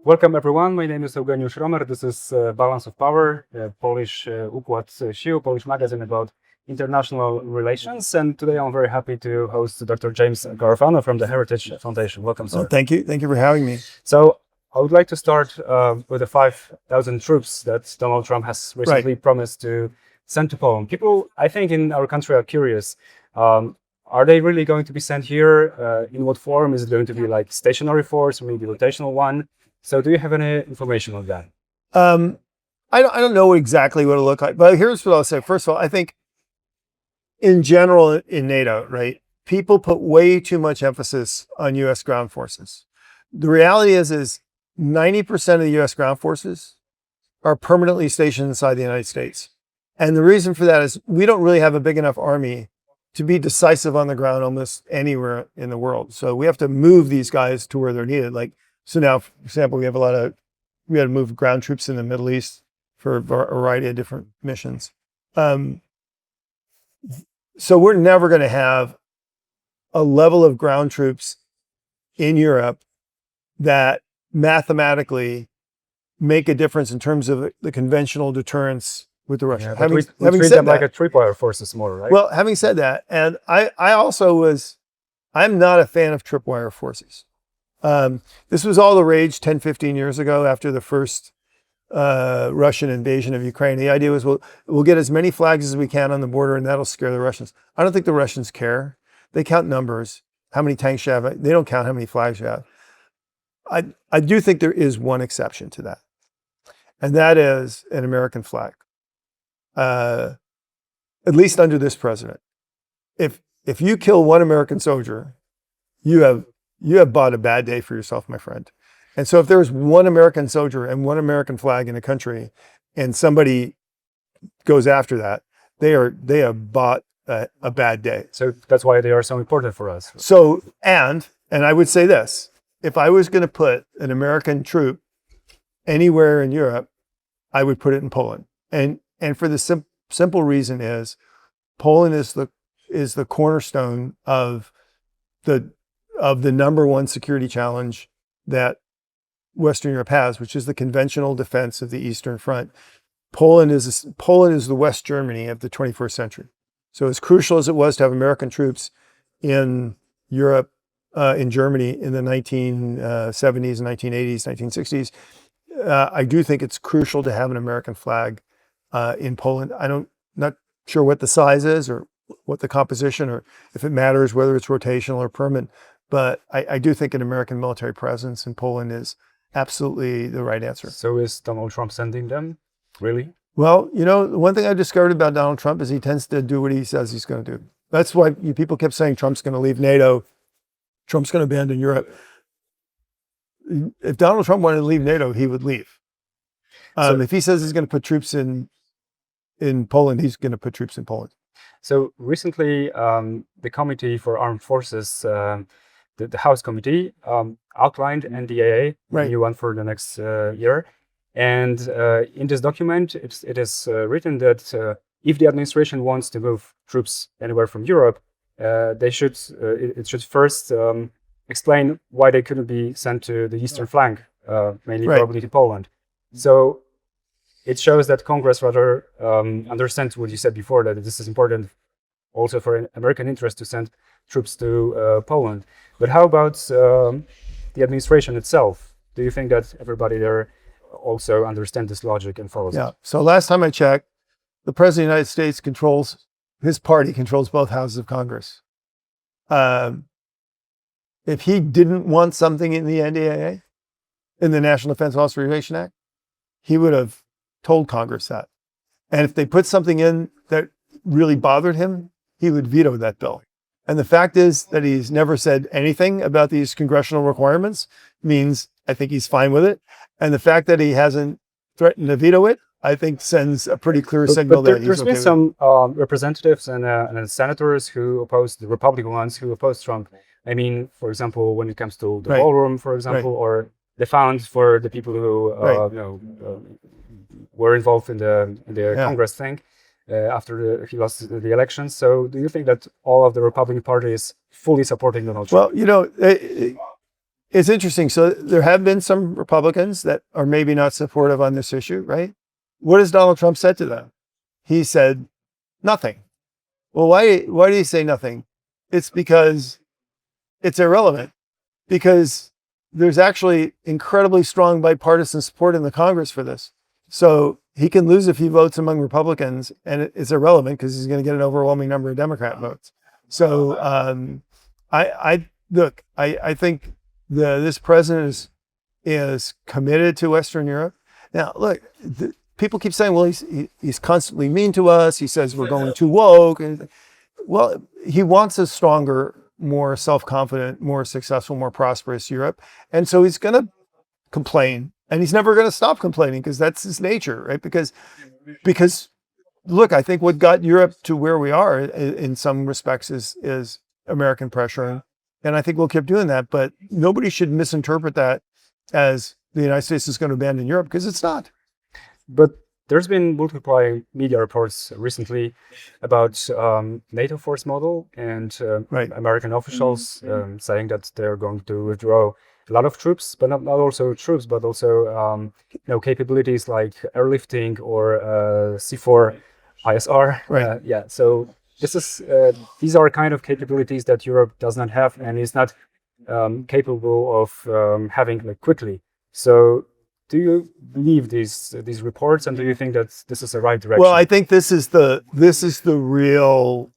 Welcome everyone, my name is Eugeniusz Romer, this is Balance of Power, Polish Układ Sił, Polish magazine about international relations, and today I'm very happy to host Dr. James Carafano from the Heritage Foundation. Welcome, sir. Oh, thank you. Thank you for having me. So I would like to start with the 5,000 troops that Donald Trump has recently promised to send to Poland. People, I think, in our country are curious. Are they really going to be sent here? In what form? Is it going to be like stationary force, maybe rotational one? So do you have any information on that? I don't know exactly what it'll look like, but here's what I'll say. First of all, I think in general in NATO, right, people put way too much emphasis on U.S. ground forces. The reality is 90% of the U.S. ground forces are permanently stationed inside the United States. And the reason for that is we don't really have a big enough army to be decisive on the ground almost anywhere in the world. So we have to move these guys to where they're needed. So now, for example, we had to move ground troops in the Middle East for a variety of different missions. So we're never going to have a level of ground troops in Europe that mathematically make a difference in terms of the conventional deterrence with the Russians. Yeah, we treat them like a tripwire forces more, right? Well, having said that, and I'm not a fan of tripwire forces. This was all the rage 10, 15 years ago after the first Russian invasion of Ukraine. The idea was, we'll get as many flags as we can on the border and that'll scare the Russians. I don't think the Russians care. They count numbers, how many tanks you have. They don't count how many flags you have. I do think there is one exception to that, and that is an American flag. At least under this president. If you kill one American soldier, you have bought a bad day for yourself, my friend. And so if there's one American soldier and one American flag in a country and somebody goes after that, they have bought a bad day. So that's why they are so important for us. So, and I would say this, if I was going to put an American troop anywhere in Europe, I would put it in Poland. And for the simple reason is Poland is the cornerstone of the number one security challenge that Western Europe has, which is the conventional defense of the Eastern Front. Poland is the West Germany of the 21st century. So as crucial as it was to have American troops in Europe, in Germany in the 1970s, 1980s, 1960s, I do think it's crucial to have an American flag in Poland. Not sure what the size is or what the composition or if it matters whether it's rotational or permanent, but I do think an American military presence in Poland is absolutely the right answer. So is Donald Trump sending them? Really? Well, the one thing I discovered about Donald Trump is he tends to do what he says he's going to do. That's why people kept saying Trump's going to leave NATO, Trump's going to abandon Europe. If Donald Trump wanted to leave NATO, he would leave. If he says he's going to put troops in Poland, he's going to put troops in Poland. So recently, the Committee for Armed Forces, the House Committee, outlined NDAA, the new one for the next year. And in this document, it is written that if the administration wants to move troops anywhere from Europe, it should first explain why they couldn't be sent to the eastern flank, mainly probably to Poland. So it shows that Congress rather understands what you said before, that this is important also for American interest to send troops to Poland. But how about the administration itself? Do you think that everybody there also understands this logic and follows it? So last time I checked, the President of the United States his party controls both houses of Congress. If he didn't want something in the NDAA, in the National Defense Authorization Act, he would have told Congress that. And if they put something in that really bothered him, he would veto that bill. And the fact is that he's never said anything about these congressional requirements means I think he's fine with it. And the fact that he hasn't threatened to veto it, I think sends a pretty clear signal that he's okay with it. There's been some representatives and senators who opposed, the Republican ones who opposed Trump. I mean, for example, when it comes to the ballroom, for example, or the funds for the people who were involved in the Congress thing. After he lost the elections. So do you think that all of the Republican Party is fully supporting Donald Trump? Well, it's interesting. So there have been some Republicans that are maybe not supportive on this issue, right? What has Donald Trump said to them? He said nothing. Well, why did he say nothing? It's because it's irrelevant, because there's actually incredibly strong bipartisan support in the Congress for this. So he can lose a few votes among Republicans, and it's irrelevant because he's going to get an overwhelming number of Democrat votes. So I think this president is committed to Western Europe. Now, look, people keep saying, well, he's constantly mean to us. He says we're going too woke. Well, he wants a stronger, more self-confident, more successful, more prosperous Europe. And so he's going to complain, and he's never going to stop complaining because that's his nature, right? Because look, I think what got Europe to where we are in some respects is American pressure. And I think we'll keep doing that, but nobody should misinterpret that as the United States is going to abandon Europe, because it's not. But there's been multiple media reports recently about NATO force model and American officials saying that they're going to withdraw a lot of troops, but not also troops, but also capabilities like airlifting or C4 ISR. Right. So these are kind of capabilities that Europe does not have and is not capable of having quickly. So do you believe these reports, and do you think that this is the right direction? Well, I think this is the real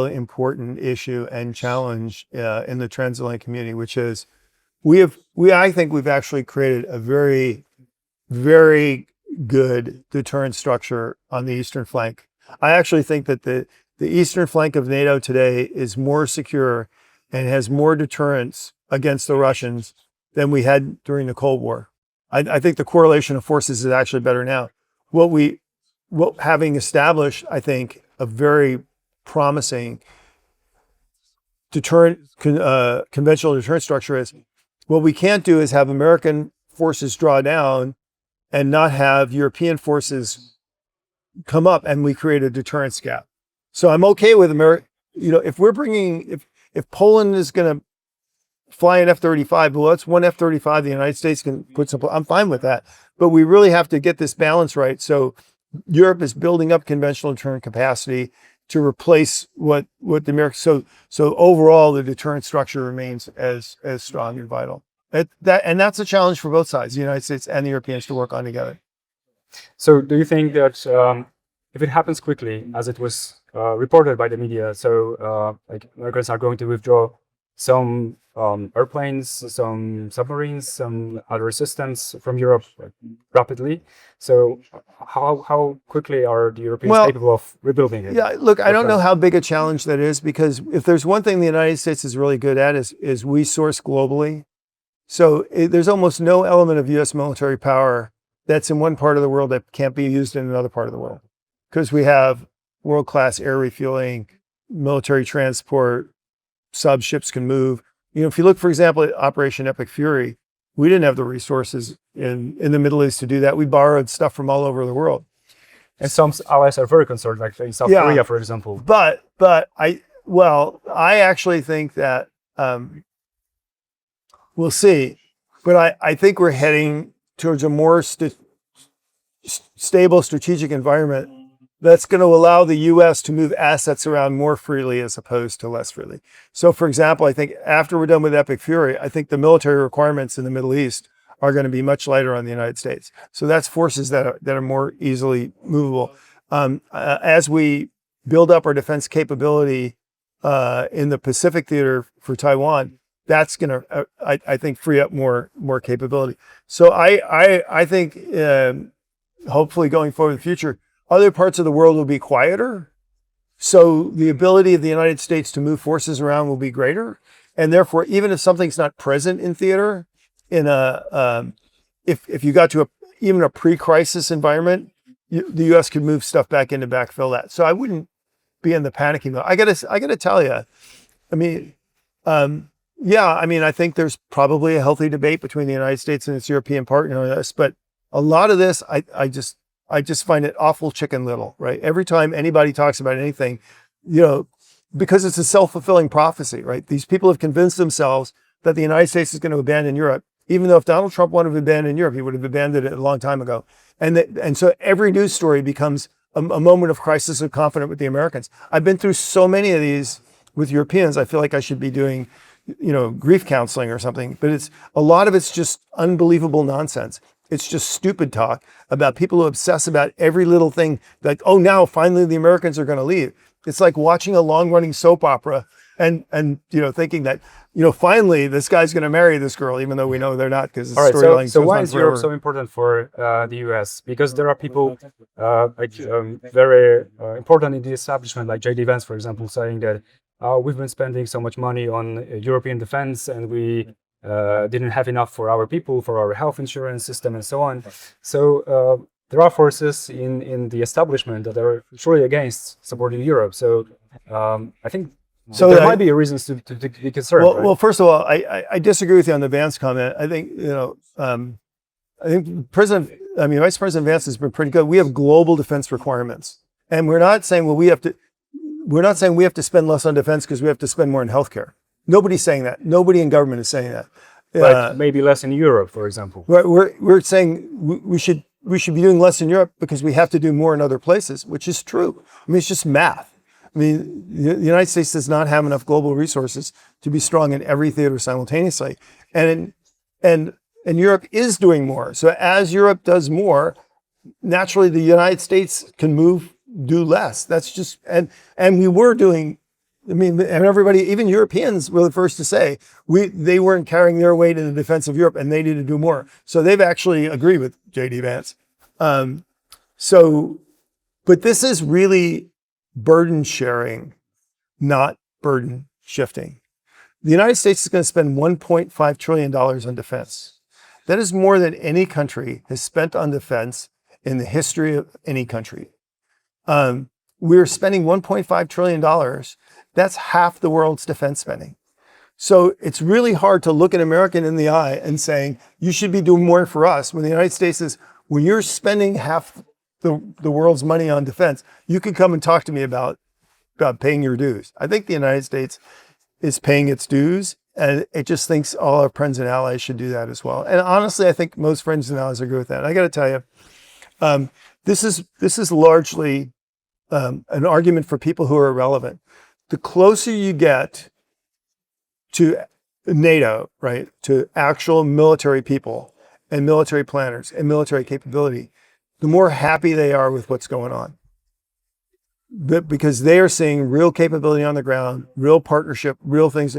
important issue and challenge in the transatlantic community, which is I think we've actually created a very, very good deterrent structure on the eastern flank. I actually think that the eastern flank of NATO today is more secure and has more deterrence against the Russians than we had during the Cold War. I think the correlation of forces is actually better now. Having established, I think, a very promising conventional deterrent structure is, what we can't do is have American forces draw down and not have European forces come up, and we create a deterrence gap. So I'm okay with America. If Poland is going to fly an F-35, well, that's one F-35 the United States can put some. I'm fine with that, but we really have to get this balance right. So Europe is building up conventional deterrent capacity to replace what the Americans. So overall, the deterrent structure remains as strong and vital. And that's a challenge for both sides, the United States and the Europeans, to work on together. So do you think that if it happens quickly, as it was reported by the media, so Americans are going to withdraw some airplanes, some submarines, some other systems from Europe rapidly. So how quickly are the Europeans capable of rebuilding it? Yeah, look, I don't know how big a challenge that is, because if there's one thing the United States is really good at is we source globally. So there's almost no element of U.S. military power that's in one part of the world that can't be used in another part of the world, because we have world-class air refueling, military transport, subships can move. If you look, for example, at Operation Epic Fury, we didn't have the resources in the Middle East to do that. We borrowed stuff from all over the world. And some allies are very concerned, like in South Korea, for example. But I actually think that we'll see. But I think we're heading towards a more stable strategic environment that's going to allow the U.S. to move assets around more freely as opposed to less freely. So, for example, I think after we're done with Epic Fury, I think the military requirements in the Middle East are going to be much lighter on the United States. So that's forces that are more easily movable. As we build up our defense capability in the Pacific theater for Taiwan, that's going to, I think, free up more capability. So I think hopefully going forward in the future, other parts of the world will be quieter. So the ability of the United States to move forces around will be greater. And therefore, even if something's not present in theater, if you got to even a pre-crisis environment, the U.S. could move stuff back in to backfill that. So I wouldn't be in the panicking mode. I gotta tell you, I think there's probably a healthy debate between the United States and its European partner on this, but a lot of this, I just find it awful Chicken Little, right? Every time anybody talks about anything, because it's a self-fulfilling prophecy, right? These people have convinced themselves that the United States is going to abandon Europe, even though if Donald Trump wanted to abandon Europe, he would have abandoned it a long time ago. And so every news story becomes a moment of crisis of confidence with the Americans. I've been through so many of these with Europeans. I feel like I should be doing, grief counseling or something, but a lot of it's just unbelievable nonsense. It's just stupid talk about people who obsess about every little thing, like, oh, now finally the Americans are going to leave. It's like watching a long-running soap opera and thinking that, finally this guy's going to marry this girl, even though we know they're not, because the storyline. So why is Europe so important for the US? Because there are people very important in the establishment, like J.D. Vance, for example, saying that we've been spending so much money on European defense and we didn't have enough for our people, for our health insurance system and so on. So there are forces in the establishment that are surely against supporting Europe. So I think there might be reasons to be concerned. Well, right? well, first of all, I disagree with you on the Vance comment. I think Vice President Vance has been pretty good. We have global defense requirements, and we're not saying we have to spend less on defense because we have to spend more in healthcare. Nobody's saying that. Nobody in government is saying that. But maybe less in Europe, for example. We're saying we should be doing less in Europe because we have to do more in other places, which is true. I mean, it's just math. I mean, the United States does not have enough global resources to be strong in every theater simultaneously, and Europe is doing more. So as Europe does more, naturally the United States can do less. That's just and we were doing. I mean, and everybody, even Europeans, were the first to say they weren't carrying their weight in the defense of Europe, and they need to do more. So they've actually agreed with J.D. Vance. But this is really burden sharing, not burden shifting. The United States is going to spend $1.5 trillion on defense. That is more than any country has spent on defense in the history of any country. We're spending $1.5 trillion. That's half the world's defense spending. So it's really hard to look an American in the eye and saying, you should be doing more for us, when the United States is, when you're spending half the world's money on defense, you can come and talk to me about paying your dues. I think the United States is paying its dues, and it just thinks all our friends and allies should do that as well. And honestly, I think most friends and allies agree with that. And I got to tell you, this is largely an argument for people who are irrelevant. The closer you get to NATO, right, to actual military people and military planners and military capability, the more happy they are with what's going on. Because they are seeing real capability on the ground, real partnership, real things.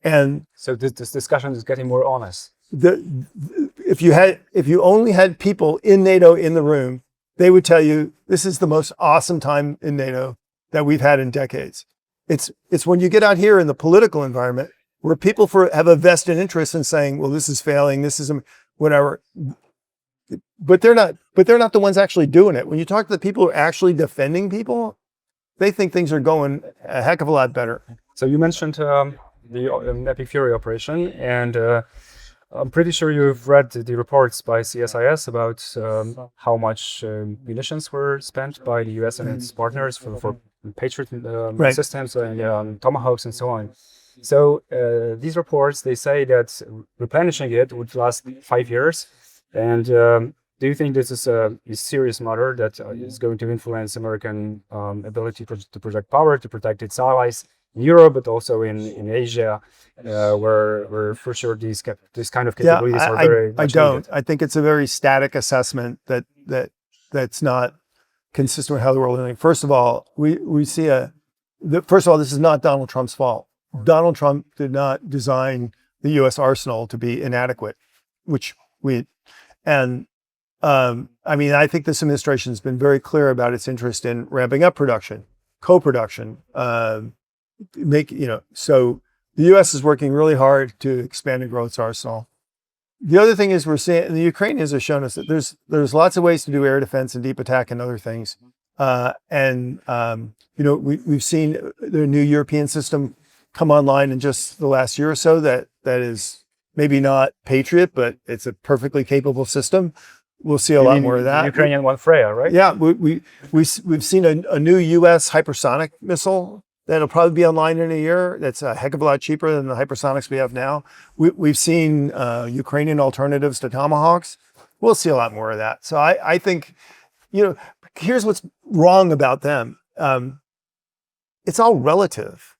And so this discussion is getting more honest. If you only had people in NATO in the room, they would tell you this is the most awesome time in NATO that we've had in decades. It's when you get out here in the political environment where people have a vested interest in saying, well, this is failing, this is whatever. But they're not the ones actually doing it. When you talk to the people who are actually defending people, they think things are going a heck of a lot better. So you mentioned the Epic Fury operation, and I'm pretty sure you've read the reports by CSIS about how much munitions were spent by the US and its partners for Patriot systems and Tomahawks and so on. So these reports, they say that replenishing it would last 5 years. And do you think this is a serious matter that is going to influence American ability to project power, to protect its allies in Europe, but also in Asia, where for sure these kind of capabilities are very much needed? I think it's a very static assessment that's not consistent with how the world is living. First of all, we see this is not Donald Trump's fault. Donald Trump did not design the U.S. arsenal to be inadequate, I think this administration has been very clear about its interest in ramping up production, co-production, so the U.S. is working really hard to expand and grow its arsenal. The other thing is we're seeing, and the Ukrainians have shown us that there's lots of ways to do air defense and deep attack and other things. We've seen the new European system come online in just the last year or so that is maybe not Patriot, but it's a perfectly capable system. We'll see a lot more of that. The Ukrainian one, Freya, right? Yeah, we've seen a new U.S. hypersonic missile that'll probably be online in a year. That's a heck of a lot cheaper than the hypersonics we have now. We've seen Ukrainian alternatives to Tomahawks. We'll see a lot more of that. So I think, here's what's wrong about them. It's all relative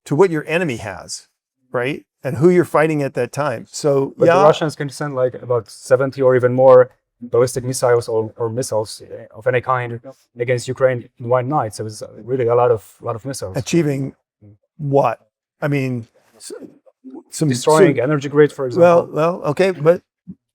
to what your enemy has, right? And who you're fighting at that time. So, but the Russians can send like about 70 or even more ballistic missiles or missiles of any kind against Ukraine in one night. So it's really a lot of missiles. Achieving what? I mean, destroying energy grid, for example. Well, okay, but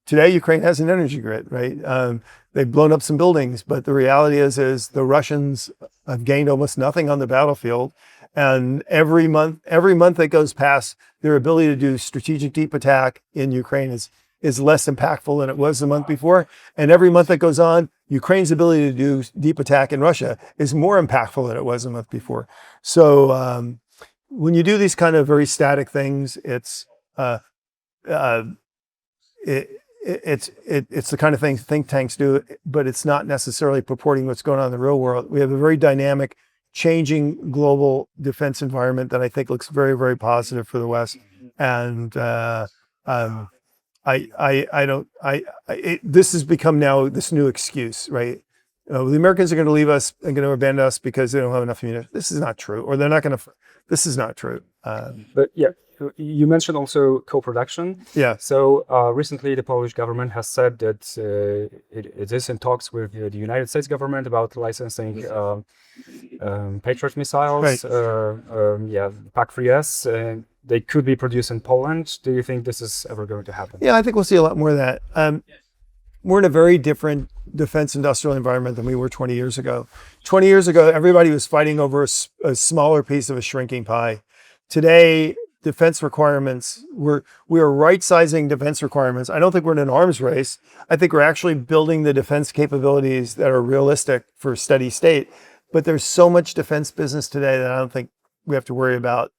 today Ukraine has an energy grid, right? They've blown up some buildings, but the reality is the Russians have gained almost nothing on the battlefield. And every month that goes past, their ability to do strategic deep attack in Ukraine is less impactful than it was the month before. And every month that goes on, Ukraine's ability to do deep attack in Russia is more impactful than it was the month before. So when you do these kind of very static things, it's the kind of things think tanks do, but it's not necessarily purporting what's going on in the real world. We have a very dynamic, changing global defense environment that I think looks very, very positive for the West. And this has become now this new excuse, right? The Americans are going to leave us and going to abandon us because they don't have enough munitions. This is not true, or they're not going to. This is not true. But yeah, you mentioned also co-production. Yeah. So recently, the Polish government has said that it is in talks with the United States government about licensing Patriot missiles. Right. PAC-3S. They could be produced in Poland. Do you think this is ever going to happen? Yeah, I think we'll see a lot more of that. We're in a very different defense industrial environment than we were 20 years ago. 20 years ago, everybody was fighting over a smaller piece of a shrinking pie. Today, defense requirements, we are right-sizing defense requirements. I don't think we're in an arms race. I think we're actually building the defense capabilities that are realistic for steady state. But there's so much defense business today that I don't think we have to worry about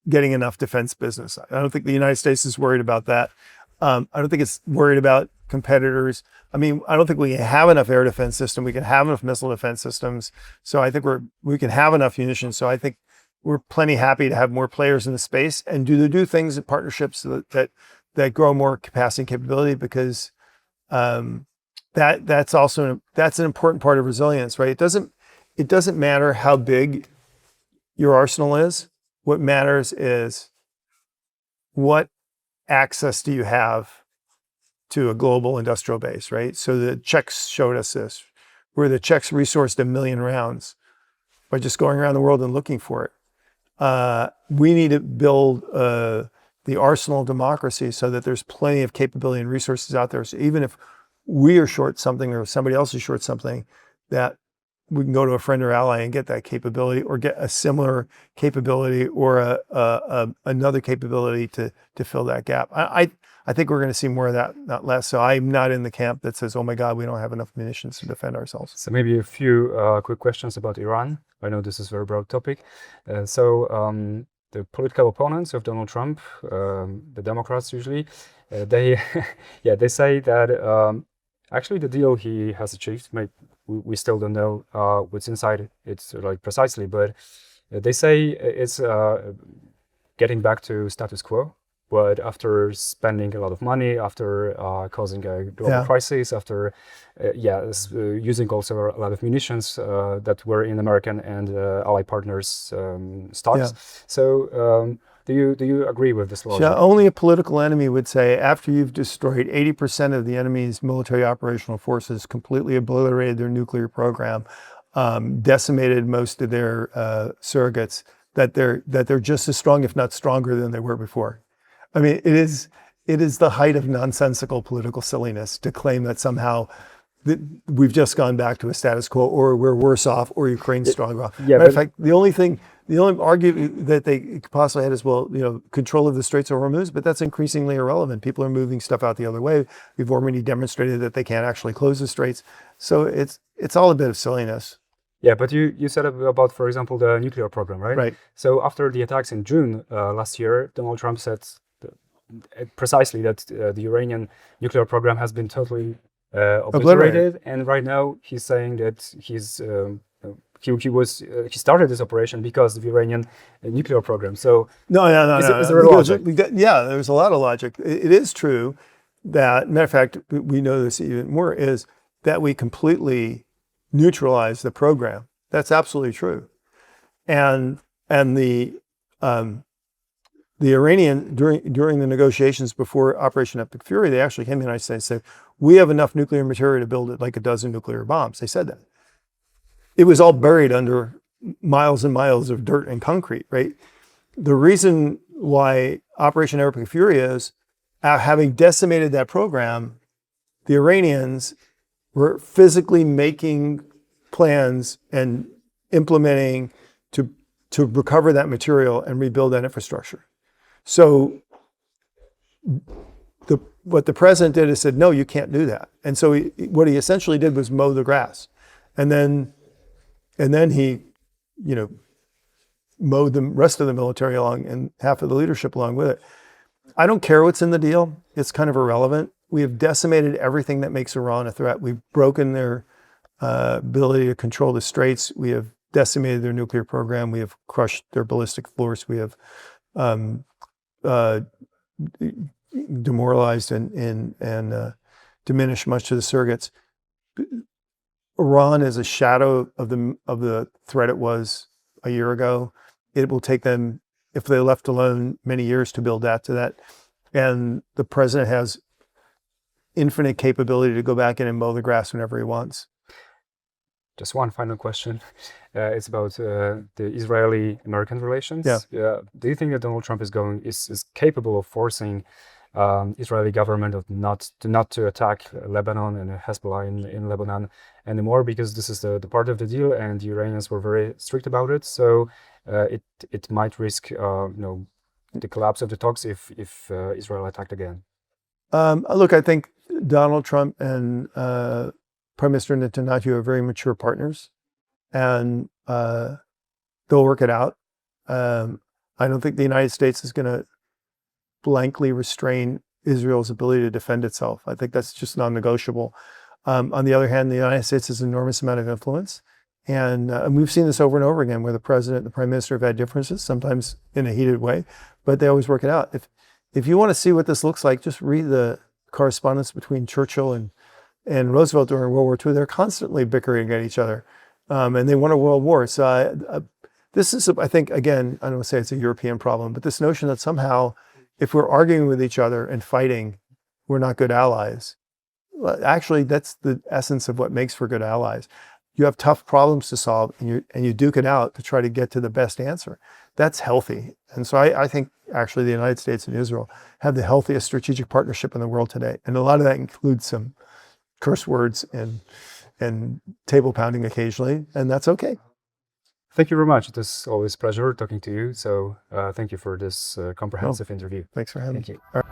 getting enough defense business. I don't think the United States is worried about that. I don't think it's worried about competitors. I mean, I don't think we have enough air defense system. We can have enough missile defense systems. So I think we can have enough munitions. So I think we're plenty happy to have more players in the space and do things in partnerships that grow more capacity and capability, because that's an important part of resilience, right? It doesn't matter how big your arsenal is. What matters is what access do you have to a global industrial base, right? So the Czechs showed us this, where the Czechs resourced 1 million rounds by just going around the world and looking for it. We need to build the arsenal of democracy so that there's plenty of capability and resources out there. So even if we are short something or somebody else is short something, that we can go to a friend or ally and get that capability, or get a similar capability, or another capability to fill that gap. I think we're going to see more of that, not less. So I'm not in the camp that says, oh my God, we don't have enough munitions to defend ourselves. So maybe a few quick questions about Iran. I know this is a very broad topic. The political opponents of Donald Trump, the Democrats usually, they say that actually the deal he has achieved, we still don't know what's inside it like precisely, but they say it's getting back to status quo. But after spending a lot of money, after causing a global crisis, after using also a lot of munitions that were in American and allied partners' stocks. Yeah. So do you agree with this logic? Yeah, only a political enemy would say, after you've destroyed 80% of the enemy's military operational forces, completely obliterated their nuclear program, decimated most of their surrogates, that they're just as strong, if not stronger, than they were before. I mean, it is the height of nonsensical political silliness to claim that somehow we've just gone back to a status quo, or we're worse off, or Ukraine's stronger. Yeah, matter of fact, the only argument that they could possibly had is, well, control of the Straits of Hormuz, but that's increasingly irrelevant. People are moving stuff out the other way. We've already demonstrated that they can't actually close the straits. So it's all a bit of silliness. Yeah, but you said about, for example, the nuclear program, right? Right. So after the attacks in June last year, Donald Trump said precisely that the Iranian nuclear program has been totally obliterated. And right now he's saying that he started this operation because of the Iranian nuclear program. So no. Is there a logic? Yeah, there's a lot of logic. It is true that, matter of fact, we know this even more, is that we completely neutralize the program. That's absolutely true. And the Iranian, during the negotiations before Operation Epic Fury, they actually came to the United States and said, we have enough nuclear material to build like a dozen nuclear bombs. They said that. It was all buried under miles and miles of dirt and concrete, right? The reason why Operation Epic Fury is, having decimated that program, the Iranians were physically making plans and implementing to recover that material and rebuild that infrastructure. So what the president did is said, no, you can't do that. And so what he essentially did was mow the grass. And then he, mowed the rest of the military along and half of the leadership along with it. I don't care what's in the deal. It's kind of irrelevant. We have decimated everything that makes Iran a threat. We've broken their ability to control the straits. We have decimated their nuclear program. We have crushed their ballistic force. We have demoralized and diminished much of the surrogates. Iran is a shadow of the threat it was a year ago. It will take them, if they left alone, many years to build that to that. And the president has infinite capability to go back in and mow the grass whenever he wants. Just one final question. It's about the Israeli-American relations. Yeah. Do you think that Donald Trump is capable of forcing Israeli government not to attack Lebanon and Hezbollah in Lebanon anymore, because this is the part of the deal and the Iranians were very strict about it, so it might risk the collapse of the talks if Israel attacked again? Look, I think Donald Trump and Prime Minister Netanyahu are very mature partners, and they'll work it out. I don't think the United States is going to blankly restrain Israel's ability to defend itself. I think that's just non-negotiable. On the other hand, the United States has an enormous amount of influence. And we've seen this over and over again, where the president and the prime minister have had differences, sometimes in a heated way, but they always work it out. If you want to see what this looks like, just read the correspondence between Churchill and Roosevelt during World War II. They're constantly bickering at each other, and they won a world war. So this is, I think, again, I don't want to say it's a European problem, but this notion that somehow if we're arguing with each other and fighting, we're not good allies. Well, actually, that's the essence of what makes for good allies. You have tough problems to solve, and you duke it out to try to get to the best answer. That's healthy. And so I think actually the United States and Israel have the healthiest strategic partnership in the world today. And a lot of that includes some curse words and table pounding occasionally, and that's okay. Thank you very much. It is always a pleasure talking to you. So thank you for this comprehensive interview. Thanks for having me. Thank you.